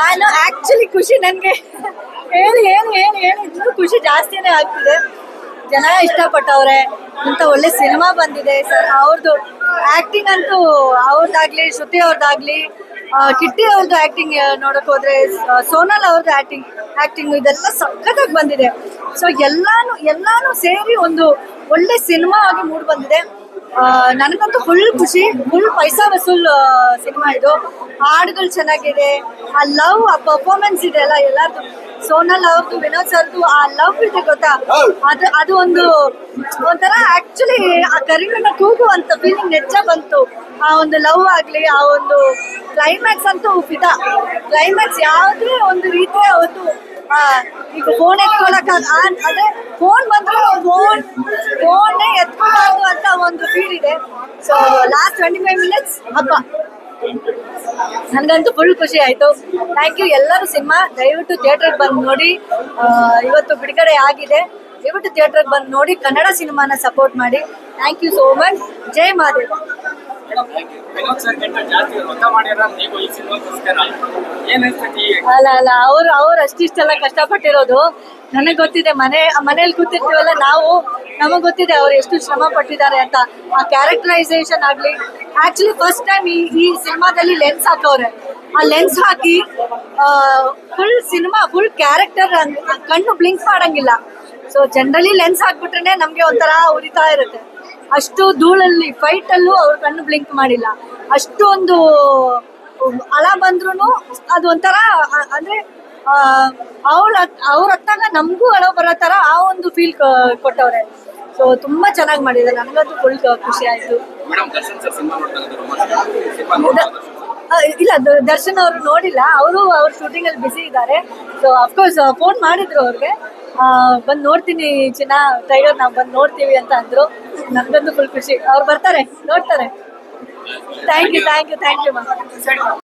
ನಾನು ಆಕ್ಚುಲಿ ಖುಷಿ ನನಗೆ ಹೇಳಿ ಹೇಳಿ ಹೇಳಿ ಹೇಳಿ ಇನ್ನೂ ಖುಷಿ ಜಾಸ್ತಿನೇ ಆಗ್ತಿದೆ. ಜನ ಇಷ್ಟಪಟ್ಟವ್ರೆ, ಇಂಥ ಒಳ್ಳೆ ಸಿನಿಮಾ ಬಂದಿದೆ ಸರ್. ಅವ್ರದ್ದು ಆಕ್ಟಿಂಗ್ ಅಂತೂ ಅವ್ರದ್ದಾಗ್ಲಿ, ಶ್ರುತಿ ಅವ್ರದ್ದಾಗ್ಲಿ, ಕಿಟ್ಟಿ ಅವ್ರದ್ದು ಆಕ್ಟಿಂಗ್ ನೋಡಕ್ ಹೋದ್ರೆ, ಸೋನಲ್ ಅವ್ರದ್ದು ಆಕ್ಟಿಂಗ್ ಇದೆಲ್ಲ ಸಖತ್ತಾಗಿ ಬಂದಿದೆ. ಸೊ ಎಲ್ಲಾನು ಸೇರಿ ಒಂದು ಒಳ್ಳೆ ಸಿನಿಮಾ ಆಗಿ ಮೂಡ್ ಬಂದಿದೆ. ನನಗಂತೂ ಫುಲ್ ಖುಷಿ, ಫುಲ್ ಪೈಸಾ ವಸೂಲ್ ಸಿನಿಮಾ ಇದು. ಹಾಡುಗಳು ಚೆನ್ನಾಗಿದೆ, ಆ ಲವ್, ಆ ಪರ್ಫಾರ್ಮೆನ್ಸ್ ಇದೆ ಅಲ್ಲ ಎಲ್ಲಾರ್ದು, ಸೋನಲ್ ಅವ್ರದ್ದು, ವಿನೋದ್ ಸರ್ದು ಆ ಲವ್ ಇದೆ ಗೊತ್ತಾ, ಅದು ಒಂಥರ ಆಕ್ಚುಲಿ ಆ ಕರಿಮಣ್ಣ ಕೂಗುವಂತ ಫೀಲಿಂಗ್ ನೆಚ್ಚ ಬಂತು. ಆ ಒಂದು ಲವ್ ಆಗ್ಲಿ, ಆ ಒಂದು ಕ್ಲೈಮ್ಯಾಕ್ಸ್ ಅಂತೂ ಫಿದಾ. ಕ್ಲೈಮ್ಯಾಕ್ಸ್ ಯಾವುದೇ ಒಂದು ರೀತಿಯ ಒಂದು ಈಗ ಫೋನ್ ಎತ್ಕೊಳಕ್ ಅದೇ ಫೋನ್ ಬಂದ್ರೆ ಫೋನ್ ಎತ್ಕೊಬಾರ್ದು ಅಂತ ಒಂದು ಫೀಲ್ ಇದೆ. ಸೊ ಲಾಸ್ಟ್ 25 minutes ಹಬ್ಬ. ನನಗಂತೂ ಫುಲ್ ಖುಷಿ ಆಯ್ತು. ಥ್ಯಾಂಕ್ ಯು ಎಲ್ಲರೂ. ಸಿನಿಮಾ ದಯವಿಟ್ಟು ಥಿಯೇಟರ್ಗೆ ಬಂದು ನೋಡಿ. ಇವತ್ತು ಬಿಡುಗಡೆ ಆಗಿದೆ, ದಯವಿಟ್ಟು ಥಿಯೇಟರ್ಗೆ ಬಂದು ನೋಡಿ, ಕನ್ನಡ ಸಿನಿಮಾನ ಸಪೋರ್ಟ್ ಮಾಡಿ. Thank you so much. ಜೈ ಮಹಾದೇವ. ಅಲ್ಲ ಅವ್ರು ಅಷ್ಟಿಷ್ಟೆಲ್ಲ ಕಷ್ಟಪಟ್ಟಿರೋದು ನನಗೆ ಗೊತ್ತಿದೆ. ಮನೇಲಿ ಕೂತಿರ್ತೀವಲ್ಲ ನಾವು, ನಮಗ್ ಗೊತ್ತಿದೆ ಅವ್ರು ಎಷ್ಟು ಶ್ರಮ ಪಟ್ಟಿದ್ದಾರೆ ಅಂತ. ಆ ಕ್ಯಾರೆಕ್ಟರೈಸೇಷನ್ ಆಗ್ಲಿ, ಆಕ್ಚುಲಿ ಫಸ್ಟ್ ಟೈಮ್ ಈ ಸಿನಿಮಾದಲ್ಲಿ ಲೆನ್ಸ್ ಹಾಕವ್ರೆ. ಆ ಲೆನ್ಸ್ ಹಾಕಿ ಫುಲ್ ಸಿನಿಮಾ, ಫುಲ್ ಕ್ಯಾರೆಕ್ಟರ್ ಕಣ್ಣು ಬ್ಲಿಂಕ್ ಮಾಡಂಗಿಲ್ಲ. ಸೊ ಜನರಲಿ ಲೆನ್ಸ್ ಹಾಕ್ಬಿಟ್ರೆ ನಮ್ಗೆ ಒಂಥರ ಉರಿತಾ ಇರುತ್ತೆ. ಅಷ್ಟು ಧೂಳಲ್ಲಿ ಫೈಟ್ ಅಲ್ಲೂ ಅವ್ರು ಕಣ್ಣು ಬ್ಲಿಂಕ್ ಮಾಡಿಲ್ಲ. ಅಷ್ಟೊಂದು ಅಳ ಬಂದ್ರು ಅದು ಒಂಥರ ಅಂದ್ರೆ ಅವ್ರ ಹತ್ತಾಗ ನಮಗೂ ಅಳ ಬರೋ ತರ ಆ ಒಂದು ಫೀಲ್ ಕೊಟ್ಟವ್ರೆ. ಸೊ ತುಂಬಾ ಚೆನ್ನಾಗಿ ಮಾಡಿದ್ದಾರೆ. ನನಗಂತೂ ಫುಲ್ ಖುಷಿ ಆಯ್ತು. ಇಲ್ಲ, ದರ್ಶನ್ ಅವರು ನೋಡಿಲ್ಲ, ಅವ್ರ ಶೂಟಿಂಗ್ ಅಲ್ಲಿ ಬಿಸಿ ಇದ್ದಾರೆ. ಸೊ ಅಫ್ಕೋರ್ಸ್ ಫೋನ್ ಮಾಡಿದ್ರು ಅವ್ರಿಗೆ, ಬಂದು ನೋಡ್ತೀನಿ ಚಿನ್ನ ಟೈಗರ್, ನಾವು ಬಂದು ನೋಡ್ತೀವಿ ಅಂತ ಅಂದ್ರು. ನಮ್ಗಂತೂ ಫುಲ್ ಖುಷಿ. ಅವ್ರು ಬರ್ತಾರೆ, ನೋಡ್ತಾರೆ. Thank you.